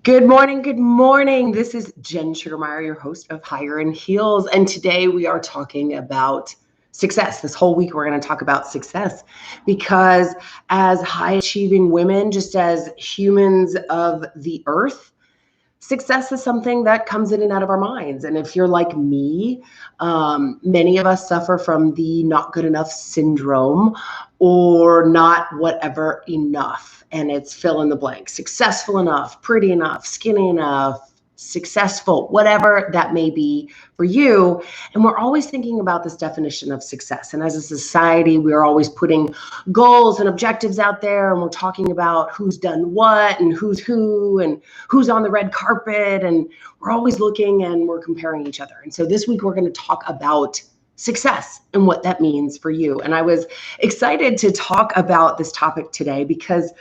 Good morning. Good morning. This is Jen Sugarmeyer, your host of Higher in Heels. And today we are talking about success. This whole week, we're going to talk about success because as high achieving women, just as humans of the earth, success is something that comes in and out of our minds. And if you're like me, many of us suffer from the not good enough syndrome or not whatever enough. And it's fill in the blank, successful enough, pretty enough, skinny enough, successful, whatever that may be for you. And we're always thinking about this definition of success. And as a society, we're always putting goals and objectives out there, and we're talking about who's done what and who's who and who's on the red carpet. And we're always looking and we're comparing each other. And so this week, we're going to talk about success and what that means for you. And I was excited to talk about this topic today because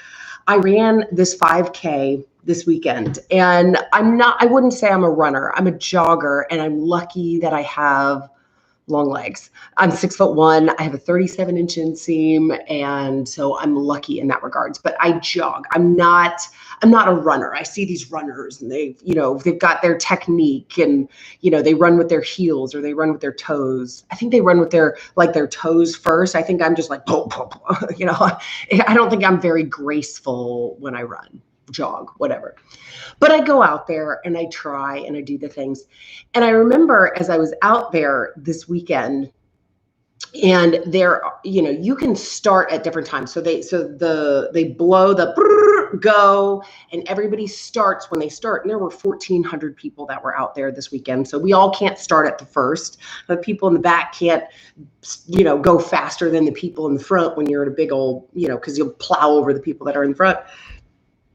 I ran this 5K this weekend, and I wouldn't say I'm a runner. I'm a jogger, and I'm lucky that I have long legs. I'm 6'1". I have a 37-inch inseam, and so I'm lucky in that regards. But I jog. I'm not a runner. I see these runners, and they've got their technique, and they run with their heels or they run with their toes. I think they run with their toes first. I think I'm just like, I don't think I'm very graceful when I run, jog, whatever. But I go out there and I try and I do the things. And I remember as I was out there this weekend, and there, you can start at different times. So they blow the go, and everybody starts when they start. And there were 1,400 people that were out there this weekend. So we all can't start at the first. The people in the back can't, go faster than the people in the front when you're at a big old, because you'll plow over the people that are in the front.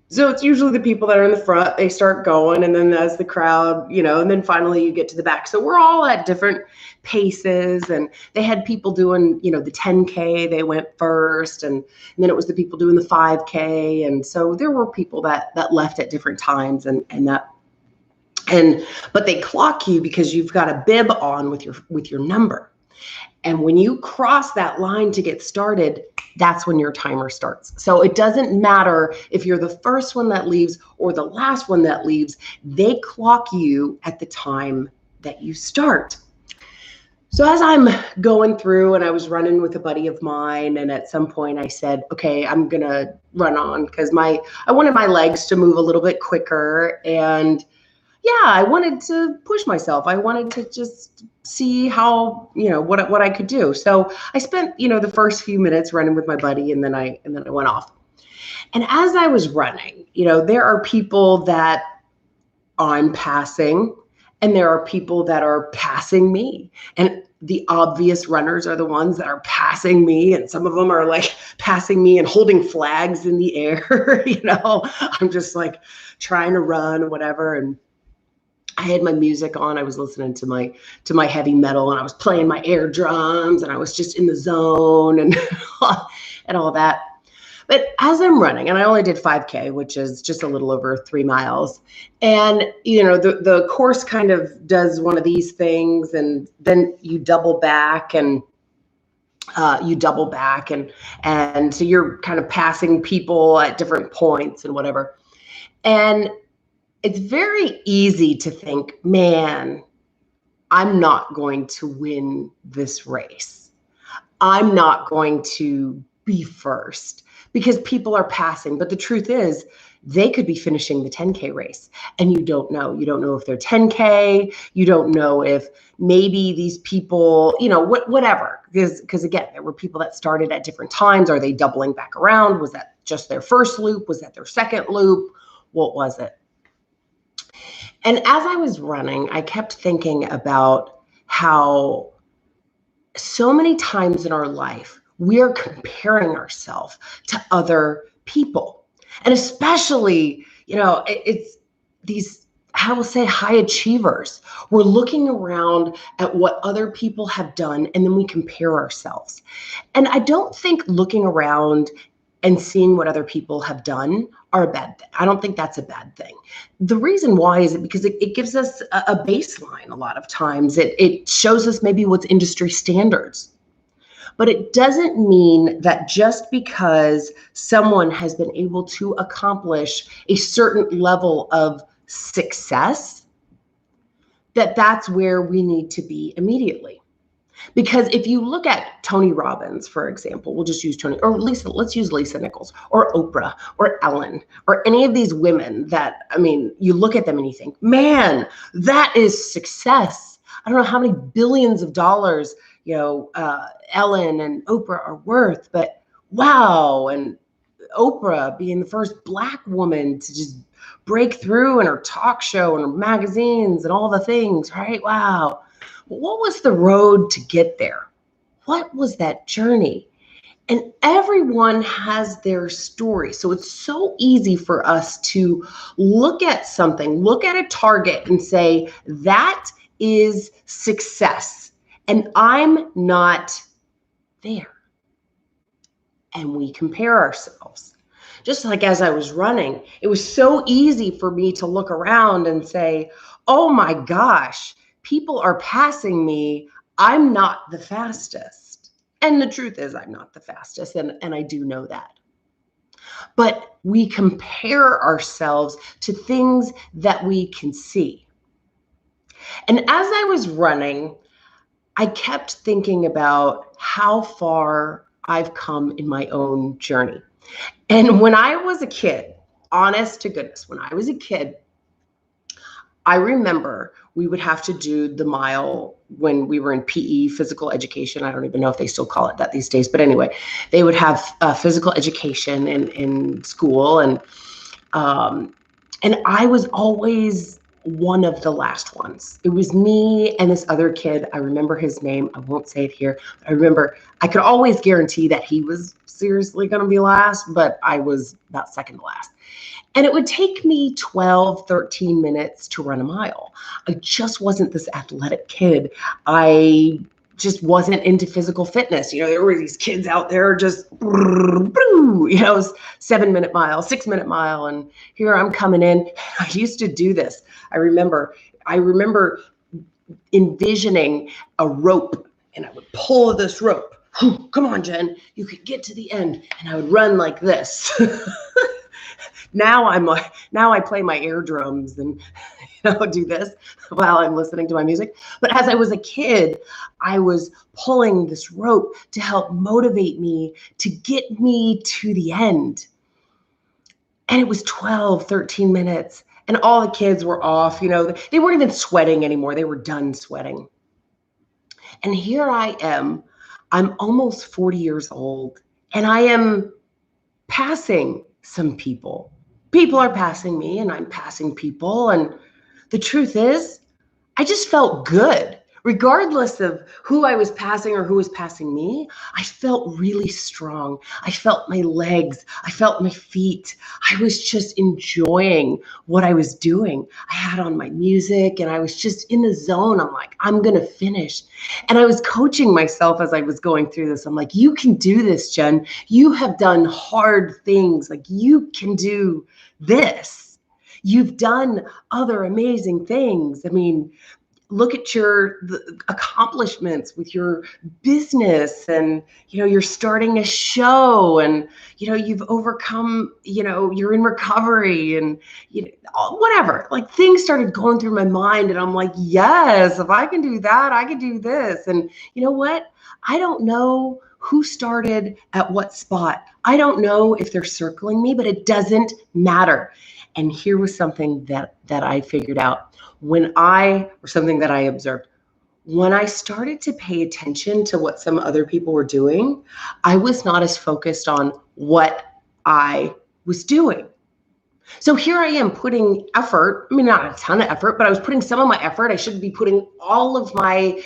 So it's usually the people that are in the front, they start going, and then as the crowd, and then finally you get to the back. So we're all at different paces, and they had people doing, the 10K, they went first, and then it was the people doing the 5K. And so there were people that left at different times but they clock you because you've got a bib on with your number. And when you cross that line to get started, that's when your timer starts. So it doesn't matter if you're the first one that leaves or the last one that leaves, they clock you at the time that you start. So as I'm going through, and I was running with a buddy of mine, and at some point I said, okay, I'm going to run on because I wanted my legs to move a little bit quicker. And I wanted to push myself. I wanted to just see how, what I could do. So I spent, the first few minutes running with my buddy, and then I went off. And as I was running, there are people that I'm passing, and there are people that are passing me. And the obvious runners are the ones that are passing me. And some of them are like passing me and holding flags in the air. I'm just like trying to run or whatever. And I had my music on. I was listening to my heavy metal, and I was playing my air drums, and I was just in the zone and and all that. But as I'm running, and I only did 5K, which is just a little over 3 miles, and the course kind of does one of these things, and then you double back and so you're kind of passing people at different points and whatever. And it's very easy to think, man, I'm not going to win this race. I'm not going to be first because people are passing. But the truth is, they could be finishing the 10K race, and you don't know. You don't know if they're 10K. You don't know if maybe these people, whatever. Because again, there were people that started at different times. Are they doubling back around? Was that just their first loop? Was that their second loop? What was it? And as I was running, I kept thinking about how so many times in our life, we are comparing ourselves to other people. And especially, it's these, I will say, high achievers. We're looking around at what other people have done, and then we compare ourselves. And I don't think looking around and seeing what other people have done are a bad thing. I don't think that's a bad thing. The reason why is because it gives us a baseline a lot of times. It shows us maybe what's industry standards. But it doesn't mean that just because someone has been able to accomplish a certain level of success, that that's where we need to be immediately. Because if you look at Tony Robbins, for example, we'll just use Tony, or Lisa, let's use Lisa Nichols, or Oprah, or Ellen, or any of these women that, I mean, you look at them and you think, man, that is success. I don't know how many billions of dollars, Ellen and Oprah are worth, but wow. And Oprah being the first Black woman to just break through in her talk show and her magazines and all the things, right? Wow. What was the road to get there? What was that journey? And everyone has their story. So it's so easy for us to look at something, look at a target and say, that is success. And I'm not there. And we compare ourselves. Just like as I was running, it was so easy for me to look around and say, oh my gosh, people are passing me. I'm not the fastest. And the truth is I'm not the fastest. And I do know that. But we compare ourselves to things that we can see. And as I was running, I kept thinking about how far I've come in my own journey. And when I was a kid, honest to goodness, when I was a kid, I remember we would have to do the mile when we were in PE, physical education. I don't even know if they still call it that these days. But anyway, they would have physical education in school. And I was always one of the last ones. It was me and this other kid. I remember his name. I won't say it here. I remember I could always guarantee that he was seriously going to be last, but I was about second to last. And it would take me 12, 13 minutes to run a mile. I just wasn't this athletic kid. I just wasn't into physical fitness. There were these kids out there just, 7-minute mile, 6-minute mile. And here I'm coming in. I used to do this. I remember envisioning a rope, and I would pull this rope. Come on, Jen, you could get to the end. And I would run like this. Now I play my air drums and do this while I'm listening to my music. But as I was a kid, I was pulling this rope to help motivate me to get me to the end. And it was 12, 13 minutes. And all the kids were off. They weren't even sweating anymore. They were done sweating. And here I am. I'm almost 40 years old. And I am passing some people. People are passing me and I'm passing people. And the truth is, I just felt good. Regardless of who I was passing or who was passing me, I felt really strong. I felt my legs. I felt my feet. I was just enjoying what I was doing. I had on my music and I was just in the zone. I'm like, I'm going to finish. And I was coaching myself as I was going through this. I'm like, you can do this, Jen. You have done hard things. Like, you can do this. You've done other amazing things. I mean, look at your accomplishments with your business, and you're starting a show, and you've overcome, you're in recovery, and whatever. Like, things started going through my mind, and I'm like, yes, if I can do that, I can do this. And you know what? I don't know who started at what spot. I don't know if they're circling me, but it doesn't matter. And here was something that I figured out. Something that I observed, when I started to pay attention to what some other people were doing, I was not as focused on what I was doing. So here I am putting effort. I mean, not a ton of effort, but I was putting some of my effort. I should be putting all of my,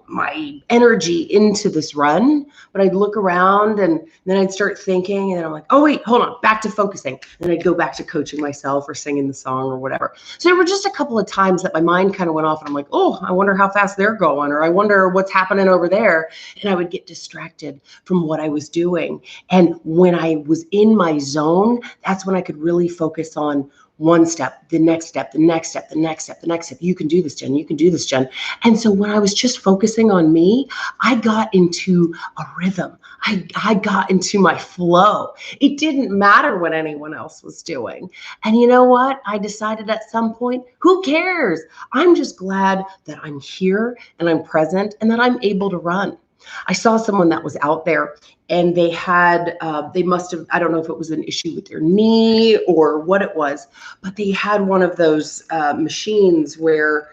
my energy into this run. But I'd look around and then I'd start thinking, and then I'm like, oh, wait, hold on, back to focusing. And I'd go back to coaching myself or singing the song or whatever. So there were just a couple of times that my mind kind of went off, and I'm like, oh, I wonder how fast they're going, or I wonder what's happening over there. And I would get distracted from what I was doing. And when I was in my zone, that's when I could really focus on one step, the next step, the next step, the next step, the next step. You can do this, Jen. You can do this, Jen. And so when I was just focusing on me, I got into a rhythm. I got into my flow. It didn't matter what anyone else was doing. And you know what? I decided at some point, who cares? I'm just glad that I'm here and I'm present and that I'm able to run. I saw someone that was out there and they had, they must have, I don't know if it was an issue with their knee or what it was, but they had one of those machines where,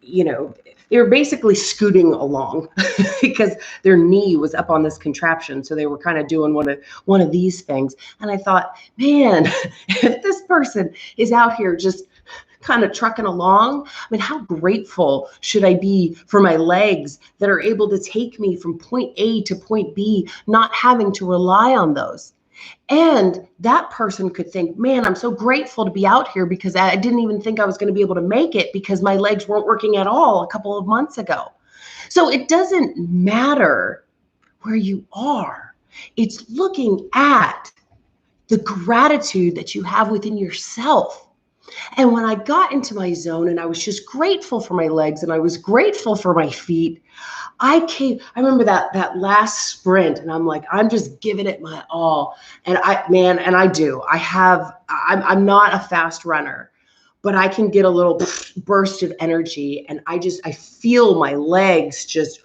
you know, they were basically scooting along because their knee was up on this contraption. So they were kind of doing one of these things. And I thought, man, if this person is out here just kind of trucking along, I mean, how grateful should I be for my legs that are able to take me from point A to point B, not having to rely on those. And that person could think, man, I'm so grateful to be out here because I didn't even think I was going to be able to make it because my legs weren't working at all a couple of months ago. So it doesn't matter where you are. It's looking at the gratitude that you have within yourself. And when I got into my zone and I was just grateful for my legs and I was grateful for my feet, I remember that last sprint and I'm like, I'm just giving it my all. And I'm not a fast runner, but I can get a little burst of energy and I feel my legs just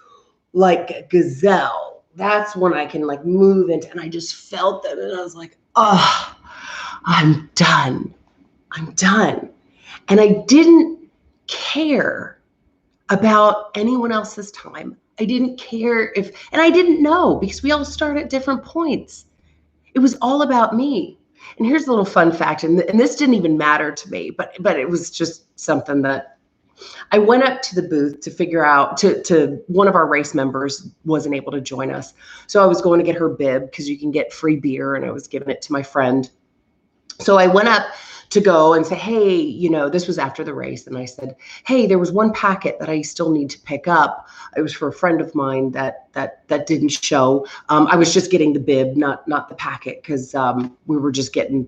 like a gazelle. That's when I can like move into, and I just felt them and I was like, oh, I'm done. I'm done. And I didn't care about anyone else's time. I didn't care and I didn't know because we all start at different points. It was all about me. And here's a little fun fact, and this didn't even matter to me, but it was just something that I went up to the booth to figure out, to one of our race members wasn't able to join us. So I was going to get her bib because you can get free beer and I was giving it to my friend. So I went up to go and say, hey, you know, this was after the race. And I said, hey, there was one packet that I still need to pick up. It was for a friend of mine that didn't show. I was just getting the bib, not the packet, because we were just getting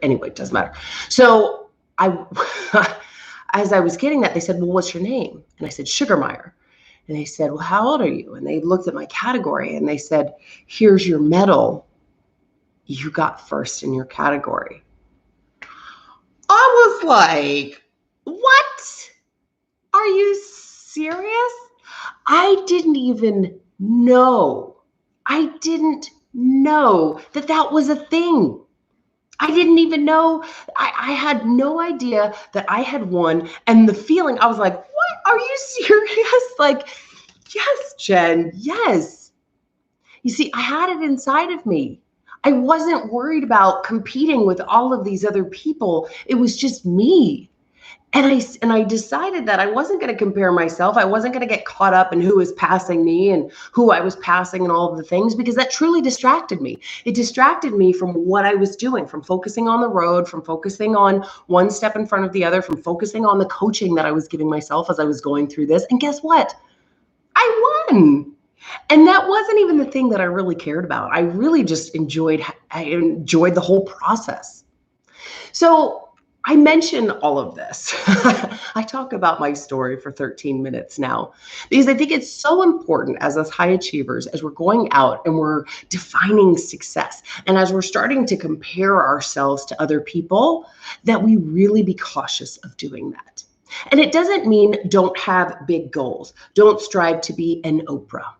anyway, it doesn't matter. So as I was getting that, they said, well, what's your name? And I said, Sugarmeyer. And they said, well, how old are you? And they looked at my category and they said, here's your medal. You got first in your category. I was like, what? Are you serious? I didn't even know. I didn't know that was a thing. I didn't even know. I had no idea that I had won. And the feeling, I was like, what? Are you serious? Like, yes, Jen, yes. You see, I had it inside of me. I wasn't worried about competing with all of these other people. It was just me. And I decided that I wasn't going to compare myself. I wasn't going to get caught up in who was passing me and who I was passing and all of the things, because that truly distracted me. It distracted me from what I was doing, from focusing on the road, from focusing on one step in front of the other, from focusing on the coaching that I was giving myself as I was going through this. And guess what? I won. And that wasn't even the thing that I really cared about. I really just enjoyed the whole process. So I mention all of this. I talk about my story for 13 minutes now because I think it's so important as us high achievers, as we're going out and we're defining success, and as we're starting to compare ourselves to other people, that we really be cautious of doing that. And it doesn't mean don't have big goals. Don't strive to be an Oprah.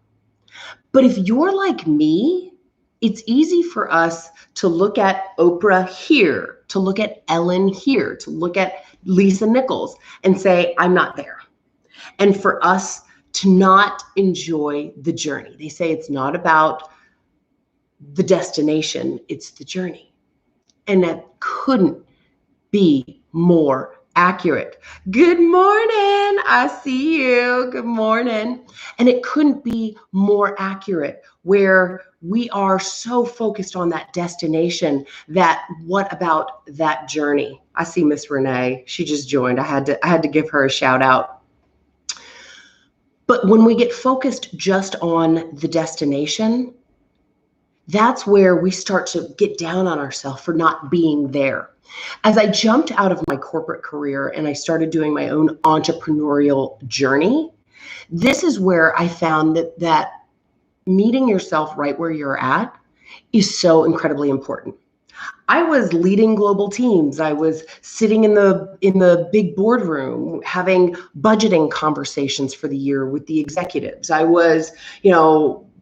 But if you're like me, it's easy for us to look at Oprah here, to look at Ellen here, to look at Lisa Nichols and say, I'm not there. And for us to not enjoy the journey. They say it's not about the destination, it's the journey. And that couldn't be more accurate. Good morning. I see you. Good morning. And it couldn't be more accurate, where we are so focused on that destination that what about that journey? I see Miss Renee. She just joined. I had to give her a shout out. But when we get focused just on the destination, that's where we start to get down on ourselves for not being there. As I jumped out of my corporate career and I started doing my own entrepreneurial journey, this is where I found that meeting yourself right where you're at is so incredibly important. I was leading global teams. I was sitting in the big boardroom having budgeting conversations for the year with the executives. I was,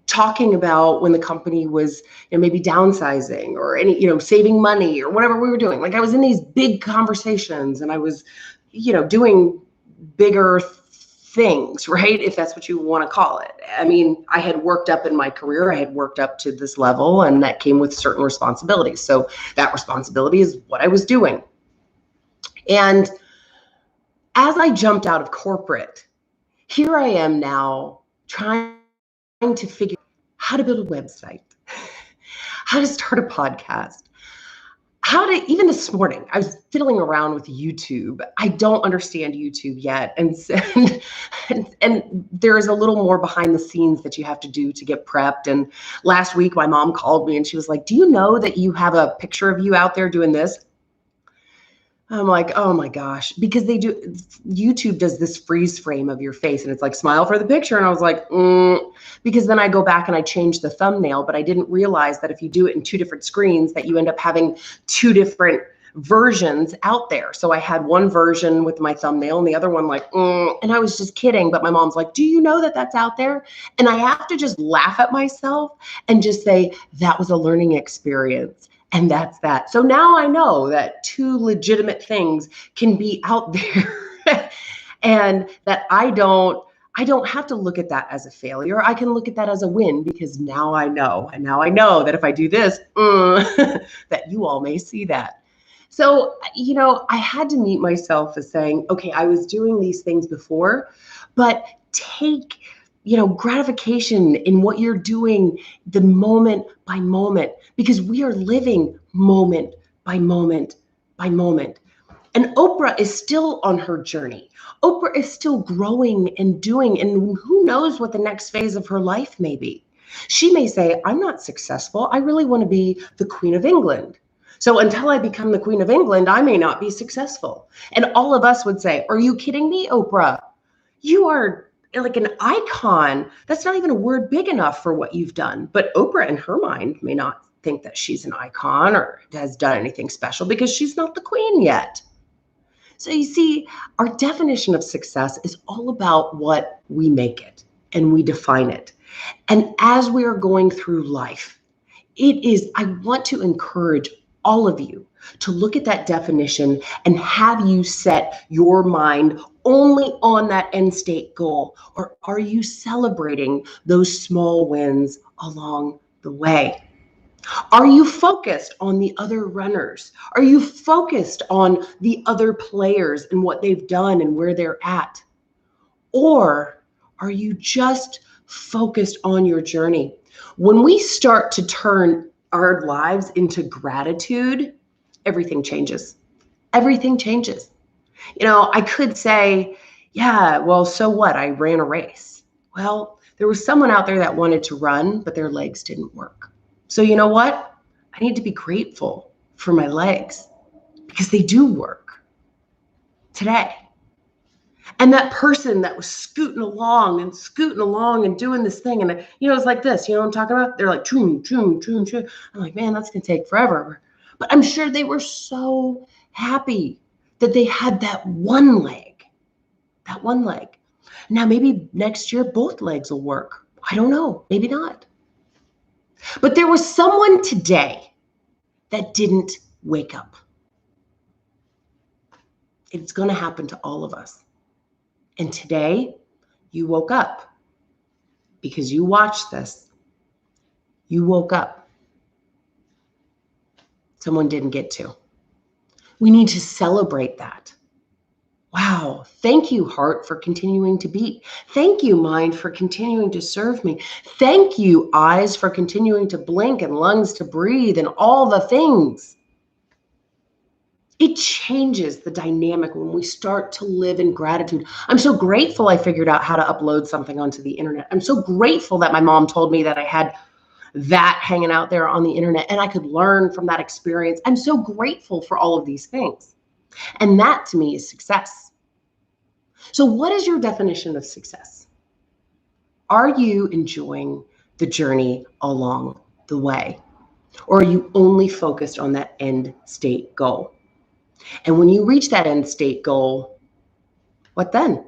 talking about when the company was, maybe downsizing or saving money or whatever we were doing. Like I was in these big conversations and I was, doing bigger things, right? If that's what you want to call it. I mean, I had worked up in my career, I had worked up to this level, and that came with certain responsibilities. So that responsibility is what I was doing. And as I jumped out of corporate, here I am now trying to figure out how to build a website, how to start a podcast, even this morning, I was fiddling around with YouTube. I don't understand YouTube yet. And there's a little more behind the scenes that you have to do to get prepped. And last week, my mom called me and she was like, do you know that you have a picture of you out there doing this? I'm like, oh my gosh, because YouTube does this freeze frame of your face and it's like, smile for the picture. And I was like, because then I go back and I change the thumbnail, but I didn't realize that if you do it in two different screens that you end up having two different versions out there. So I had one version with my thumbnail and the other one like, and I was just kidding. But my mom's like, do you know that that's out there? And I have to just laugh at myself and just say, that was a learning experience. And that's that. So now I know that two legitimate things can be out there and that I don't have to look at that as a failure. I can look at that as a win because now I know. And now I know that if I do this, that you all may see that. So, I had to meet myself as saying, okay, I was doing these things before, but take gratification in what you're doing the moment by moment, because we are living moment by moment by moment. And Oprah is still on her journey. Oprah is still growing and doing, and who knows what the next phase of her life may be. She may say, I'm not successful. I really want to be the Queen of England. So until I become the Queen of England, I may not be successful. And all of us would say, are you kidding me, Oprah? You are like an icon. That's not even a word big enough for what you've done. But Oprah in her mind may not think that she's an icon or has done anything special because she's not the queen yet. So you see, our definition of success is all about what we make it and we define it. And as we are going through life, I want to encourage all of you to look at that definition and have you set your mind only on that end state goal? Or are you celebrating those small wins along the way? Are you focused on the other runners? Are you focused on the other players and what they've done and where they're at? Or are you just focused on your journey? When we start to turn our lives into gratitude, everything changes. Everything changes. I could say, yeah, well, so what? I ran a race. Well, there was someone out there that wanted to run, but their legs didn't work. So you know what? I need to be grateful for my legs because they do work today. And that person that was scooting along and doing this thing. And, it's like this, you know what I'm talking about? They're like, choom, choom, choom, choom. I'm like, man, that's going to take forever. But I'm sure they were so happy that they had that one leg. Now, maybe next year, both legs will work. I don't know. Maybe not. But there was someone today that didn't wake up. It's going to happen to all of us. And today, you woke up because you watched this. You woke up. Someone didn't get to. We need to celebrate that. Wow. Thank you, heart, for continuing to beat. Thank you, mind, for continuing to serve me. Thank you, eyes, for continuing to blink and lungs to breathe and all the things. It changes the dynamic when we start to live in gratitude. I'm so grateful I figured out how to upload something onto the internet. I'm so grateful that my mom told me that I had that hanging out there on the internet, and I could learn from that experience. I'm so grateful for all of these things. And that to me is success. So what is your definition of success? Are you enjoying the journey along the way? Or are you only focused on that end state goal? And when you reach that end state goal, what then?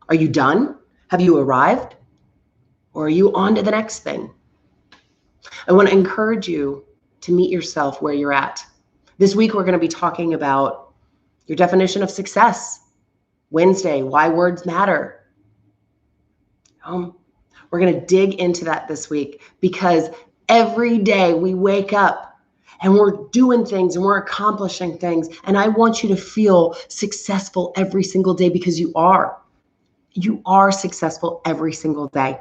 Are you done? Have you arrived? Or are you on to the next thing? I want to encourage you to meet yourself where you're at. This week, we're going to be talking about your definition of success. Wednesday, why words matter. We're going to dig into that this week because every day we wake up and we're doing things and we're accomplishing things. And I want you to feel successful every single day because you are. You are successful every single day.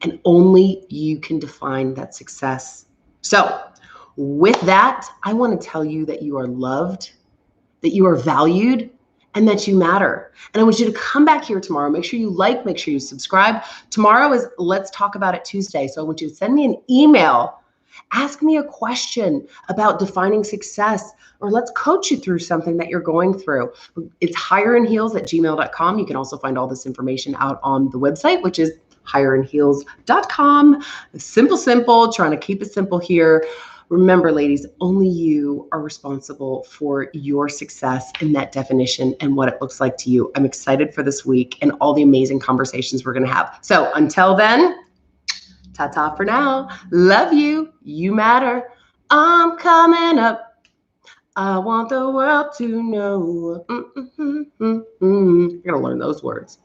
And only you can define that success. So with that, I want to tell you that you are loved, that you are valued, and that you matter. And I want you to come back here tomorrow. Make sure you like, make sure you subscribe. Tomorrow is Let's Talk About It Tuesday. So I want you to send me an email. Ask me a question about defining success, or let's coach you through something that you're going through. It's higherandheels@gmail.com. You can also find all this information out on the website, which is higherandheels.com. Simple, trying to keep it simple here. Remember, ladies, only you are responsible for your success in that definition and what it looks like to you. I'm excited for this week and all the amazing conversations we're going to have. So until then, ta-ta for now. Love you. You matter. I'm coming up. I want the world to know. I gotta learn those words.